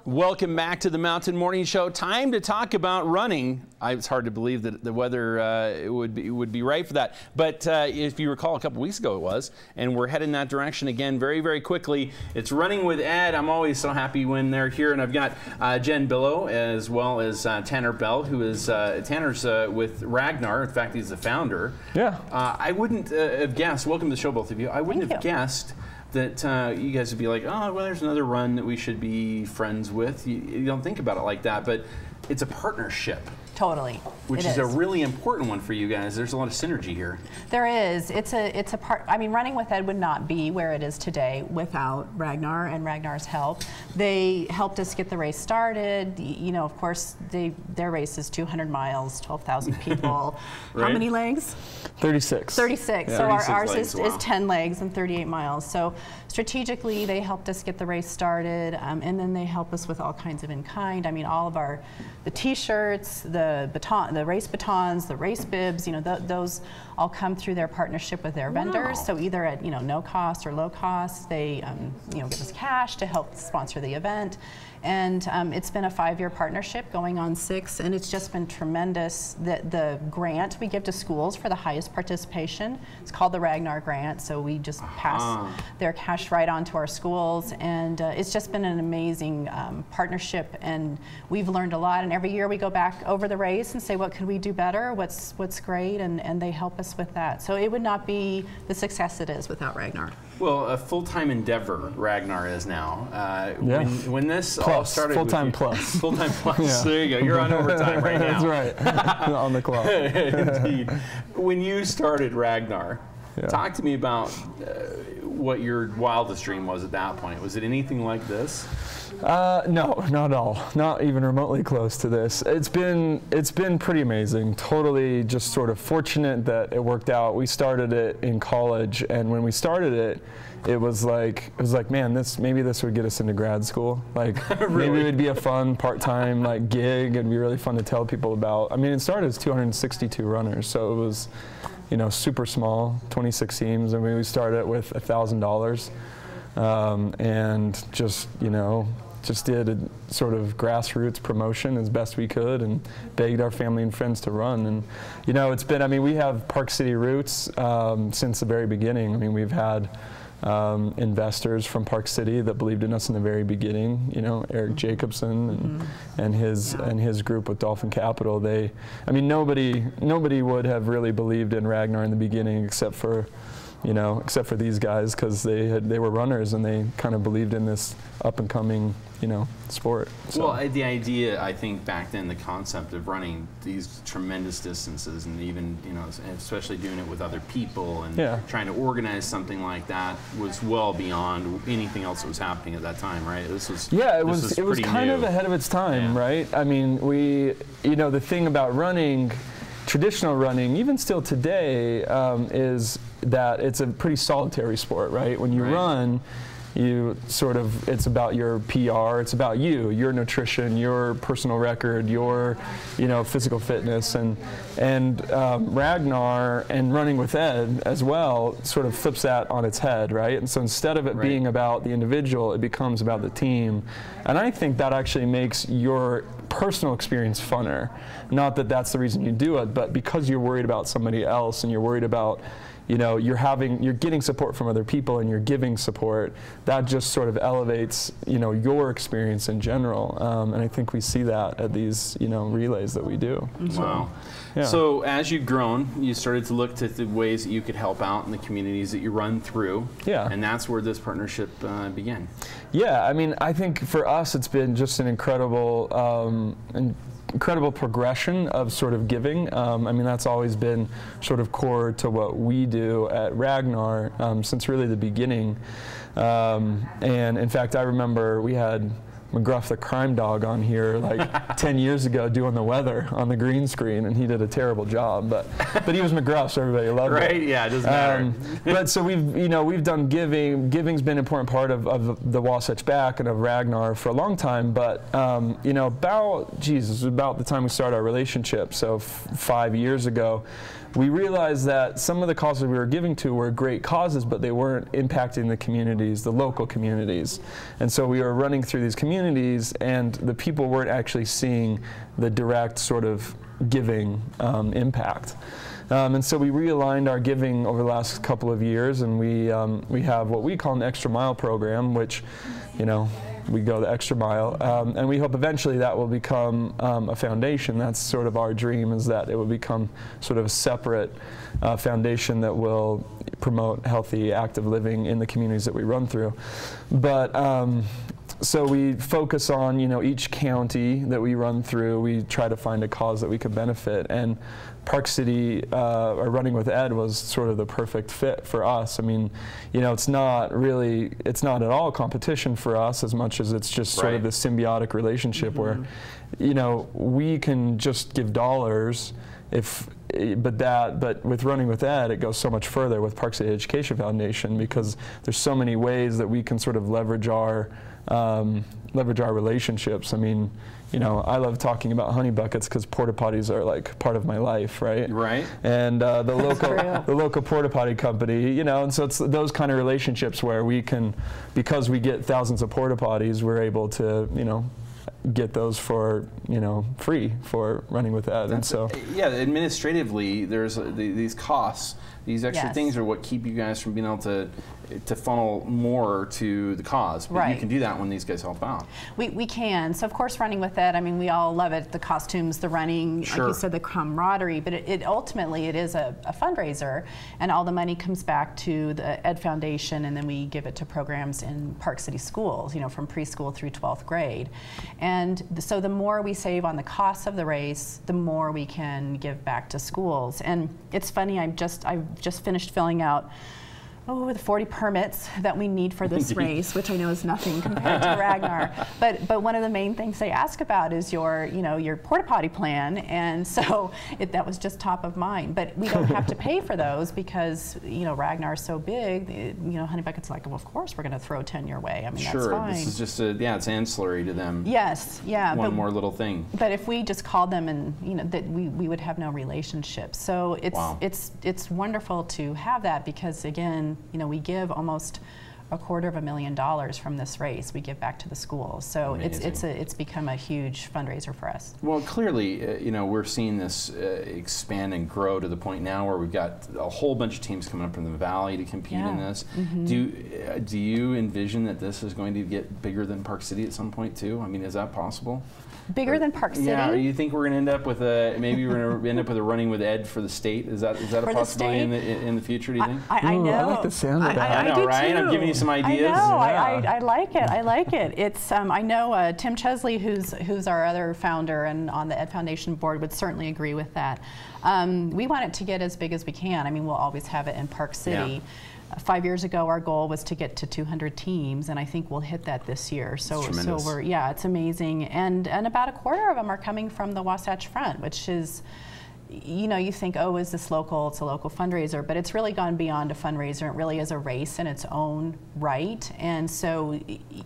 Welcome back to the Mountain Morning Show. Time to talk about running. It's hard to believe that the weather would be right for that. But if you recall, a couple weeks ago it was, and we're heading that direction again very, very quickly. It's Running with Ed. I'm always so happy when they're here, and I've got Jen Billow as well as Tanner Bell, who is Tanner's with Ragnar. In fact, he's the founder. Yeah. I wouldn't have guessed. Welcome to the show, both of you. I wouldn't have guessed that you guys would be like, oh, well, there's another run that we should be friends with. You don't think about it like that, but it's a partnership. Totally. Which is a really important one for you guys. There's a lot of synergy here. There is. It's a part. I mean, Running with Ed would not be where it is today without Ragnar and Ragnar's help. They helped us get the race started. You know, of course, their race is 200 miles, 12,000 people. Right. How many legs? 36. 36. Yeah. So 36 ours legs, is 10 legs and 38 miles. So strategically, they helped us get the race started, and then they help us with all kinds of in-kind. I mean, all of the T-shirts, the race batons, the race bibs, you know, those all come through their partnership with their vendors. So either at no cost or low cost, they give us cash to help sponsor the event. And it's been a 5-year partnership going on 6, and it's just been tremendous. The grant we give to schools for the highest participation, it's called the Ragnar Grant, so we just pass their cash right on to our schools, and it's just been an amazing partnership, and we've learned a lot, and every year we go back over the race and say, what could we do better, what's great, and they help us with that. So it would not be the success it is without Ragnar. Well, a full-time endeavor Ragnar is now. When this all started, full-time plus. Full-time plus. Yeah. There you go. You're on overtime right now. That's right. On the clock. Indeed. When you started Ragnar, Yeah. talk to me about what your wildest dream was at that point. Was it anything like this? No, not at all. Not even remotely close to this. It's been pretty amazing. Totally just sort of fortunate that it worked out. We started it in college, and when we started it, it was like, man, maybe this would get us into grad school. Like Really? maybe it would be a fun part-time like gig and be really fun to tell people about. I mean, it started as 262 runners, so it was, super small, 26 teams. I mean, we started with $1,000, and just did a sort of grassroots promotion as best we could and begged our family and friends to run. And, it's been, we have Park City roots since the very beginning. I mean, we've had investors from Park City that believed in us in the very beginning, Eric Jacobson and his group with Dolphin Capital. Nobody would have really believed in Ragnar in the beginning except for these guys, because they were runners and they kind of believed in this up and coming, sport. So. Well, the idea, I think back then, the concept of running these tremendous distances and even, especially doing it with other people and trying to organize something like that was well beyond anything else that was happening at that time, right? It was kind of ahead of its time, right? I mean, the thing about running, traditional running, even still today, is that it's a pretty solitary sport, right? When you run, it's about your PR, it's about your nutrition, your personal record, your, physical fitness, and Ragnar and Running with Ed as well sort of flips that on its head, right? And so instead of it being about the individual, it becomes about the team. And I think that actually makes your personal experience funner. Not that that's the reason you do it, but because you're worried about somebody else and you're worried about you're getting support from other people and you're giving support, that just sort of elevates, your experience in general. And I think we see that at these, relays that we do. Wow. Yeah. So as you've grown, you started to look to the ways that you could help out in the communities that you run through. Yeah. And that's where this partnership began. Yeah, I think for us it's been just an incredible progression of sort of giving. That's always been sort of core to what we do at Ragnar since really the beginning. And in fact, I remember we had McGruff the crime dog on here like 10 years ago doing the weather on the green screen, and he did a terrible job, but he was McGruff, so everybody loved it. Right, yeah, it doesn't matter. But so we've done giving. Giving's been an important part of the Wasatch Back and of Ragnar for a long time, but it was about the time we started our relationship, so 5 years ago, we realized that some of the causes we were giving to were great causes, but they weren't impacting the communities, the local communities. And so we were running through these communities, and the people weren't actually seeing the direct sort of giving impact. And so we realigned our giving over the last couple of years, and we have what we call an extra mile program, which, you know, we go the extra mile, and we hope eventually that will become a foundation. That's sort of our dream, is that it will become sort of a separate foundation that will promote healthy, active living in the communities that we run through. But so we focus on, you know, each county that we run through. We try to find a cause that we could benefit, and Park City, or Running with Ed, was sort of the perfect fit for us. I mean, you know, it's not at all competition for us as much as it's just sort of this symbiotic relationship where, you know, we can just give dollars, but with Running with Ed, it goes so much further with Park City Education Foundation, because there's so many ways that we can sort of leverage our relationships. I mean, you know, I love talking about honey buckets because porta potties are like part of my life, right? Right. And the local porta potty company, you know, and so it's those kind of relationships where we can, because we get thousands of porta potties, we're able to, you know, get those for, you know, free for Running with Ed. And so yeah, administratively, there's these costs. These extra things are what keep you guys from being able to funnel more to the cause. But you can do that when these guys help out. We can. So of course, Running with Ed, I mean, we all love it, the costumes, the running, like you said, the camaraderie, but it ultimately it is a fundraiser, and all the money comes back to the Ed Foundation, and then we give it to programs in Park City schools, you know, from preschool through 12th grade. And so the more we save on the costs of the race, the more we can give back to schools. And it's funny, I've just finished filling out the 40 permits that we need for this race, which I know is nothing compared to Ragnar. But one of the main things they ask about is your porta potty plan, and so that was just top of mind. But we don't have to pay for those because, you know, Ragnar's so big. You know, Honey Bucket's like, well, of course we're going to throw 10 your way. I mean, that's fine. This is just it's ancillary to them. Yes, yeah. One more little thing. But if we just called them, and you know, that we would have no relationship. So it's wonderful to have that, because again, you know, we give almost $250,000 from this race. We give back to the schools, so it's become a huge fundraiser for us. Well, clearly, you know, we're seeing this expand and grow to the point now where we've got a whole bunch of teams coming up from the valley to compete in this. Do you envision that this is going to get bigger than Park City at some point too? I mean, is that possible? Bigger than Park City? Yeah. You think we're going to end up with maybe we're going to end up with a Running with Ed for the state? Is that a possibility in the future? Do you think? I know. I like the sound of that. I know, right? Too. I'm giving you some ideas. I know. I like it. I like it. It's I know Tim Chesley, who's our other founder and on the Ed Foundation board, would certainly agree with that. We want it to get as big as we can. I mean, we'll always have it in Park City. Yeah. 5 years ago, our goal was to get to 200 teams, and I think we'll hit that this year. So it's amazing. And about a quarter of them are coming from the Wasatch Front, which is, you know, you think, oh, is this local? It's a local fundraiser, but it's really gone beyond a fundraiser. It really is a race in its own right. And so,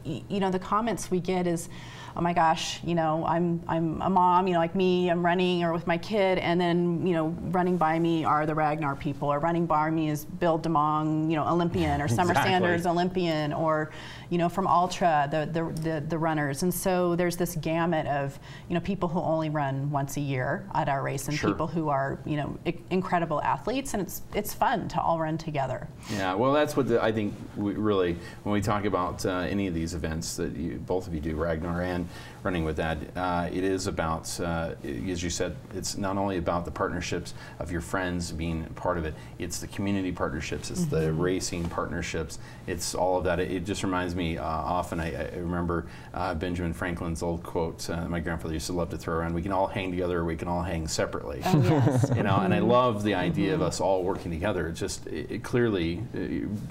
you know, the comments we get is, oh my gosh, you know, I'm a mom, you know, like me, I'm running or with my kid, and then, you know, running by me are the Ragnar people, or running by me is Bill DeMong, you know, Olympian, or Summer Sanders, Olympian, or, you know, from Ultra, the runners. And so there's this gamut of, you know, people who only run once a year at our race, and people who are, you know, incredible athletes, and it's fun to all run together. Yeah, well, that's what I think really, when we talk about any of these events that both of you do, Ragnar and Running with Ed, it is about, as you said, it's not only about the partnerships of your friends being part of it, it's the community partnerships, it's the racing partnerships, it's all of that. It just reminds me often, I remember Benjamin Franklin's old quote, my grandfather used to love to throw around, we can all hang together or we can all hang separately. Oh, yes. You know, and I love the idea of us all working together. It just, it clearly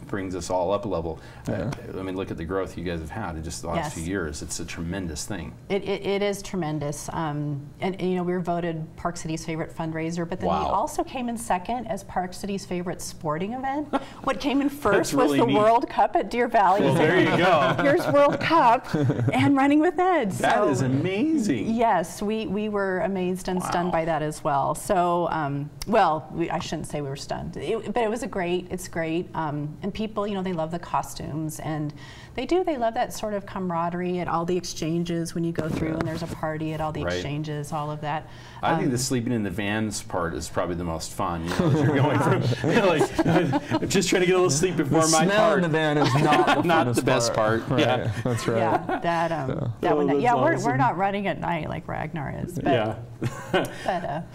brings us all up a level. I mean, look at the growth you guys have had in just the last few years. It's a tremendous thing. It is tremendous, and you know, we were voted Park City's favorite fundraiser, but then we also came in second as Park City's favorite sporting event. What came in first was the World Cup at Deer Valley. Well, there you go. Here's World Cup and Running with Ed. That is amazing. Yes, we were amazed and stunned by that as well. So, well, I shouldn't say we were stunned, but it was it's great. And people, you know, they love the costumes, and they love that sort of camaraderie at all the exchanges when you go through and there's a party at all the exchanges, all of that. I think the sleeping in the vans part is probably the most fun. You know, as you're going from, you know, like, I'm just trying to get a little sleep before my smell part. in the van is not not the best part. Right. Yeah, that's right. Yeah, that one. Yeah, we're not running at night like Ragnar is. But, yeah. but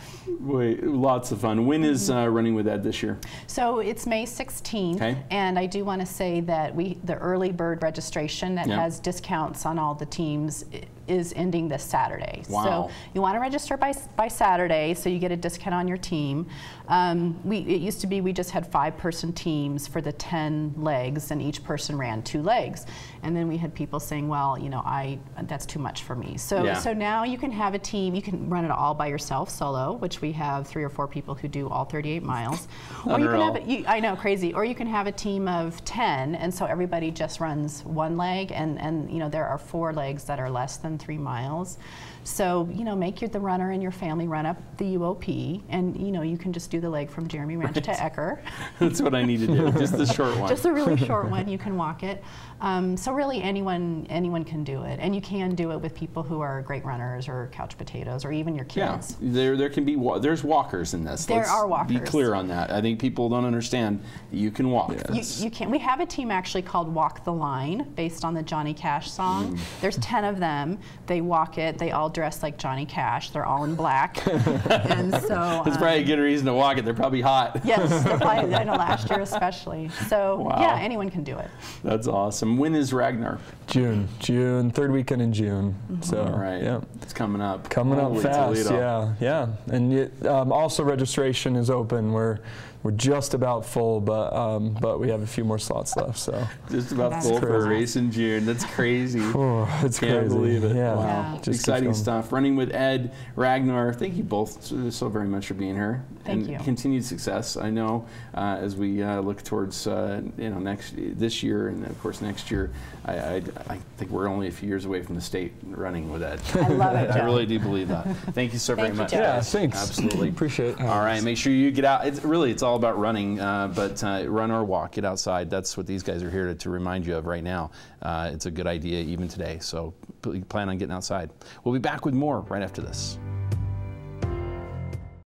Wait, lots of fun. When is Running with Ed this year? So it's May 16th, okay. And I do want to say that the early bird registration that has discounts on all the teams is ending this Saturday. Wow. So you want to register by Saturday so you get a discount on your team. It used to be we just had 5-person teams for the 10 legs, and each person ran 2 legs. And then we had people saying, well, you know, that's too much for me. So so now you can have a team, you can run it all by yourself, solo, which we have 3 or 4 people who do all 38 miles. Or you can have I know, crazy. Or you can have a team of 10, and so everybody just runs 1 leg, and you know, there are 4 legs that are less than 3 miles. So, you know, make the runner in your family run up the UOP, and, you know, you can just do the leg from Jeremy Ranch to Ecker. That's what I need to do, just the short one. Just a really short one, you can walk it. So really anyone can do it, and you can do it with people who are great runners or couch potatoes or even your kids. Yeah, there can be, there's walkers in this. There are walkers. Be clear on that. I think people don't understand that you can walk this. You can. We have a team actually called Walk the Line, based on the Johnny Cash song. There's 10 of them. They walk it. They all dress like Johnny Cash. They're all in black. And so that's probably a good reason to walk it. They're probably hot. Yes, they're probably, I know, last year especially. So yeah, anyone can do it. That's awesome. When is Ragnar? June, 3rd weekend in June. So all right, yeah, it's coming up. Coming up fast. Toledo. Yeah. And also registration is open. We're just about full, but we have a few more slots left. So just about full for a race in June. That's crazy. Oh, it's Can't crazy. believe it. Yeah. Wow. Just exciting stuff. Running with Ed, Ragnar. Thank you both so very much for being here. Thank you. Continued success. I know as we look towards this year and of course next year. I think we're only a few years away from the state running with Ed. I love it, Joe. I really do believe that. Thank you so very much. Yeah, thanks. Absolutely. Appreciate it. All right, make sure you get out. It's all about running, but run or walk, get outside. That's what these guys are here to remind you of right now. It's a good idea even today, so plan on getting outside. We'll be back with more right after this.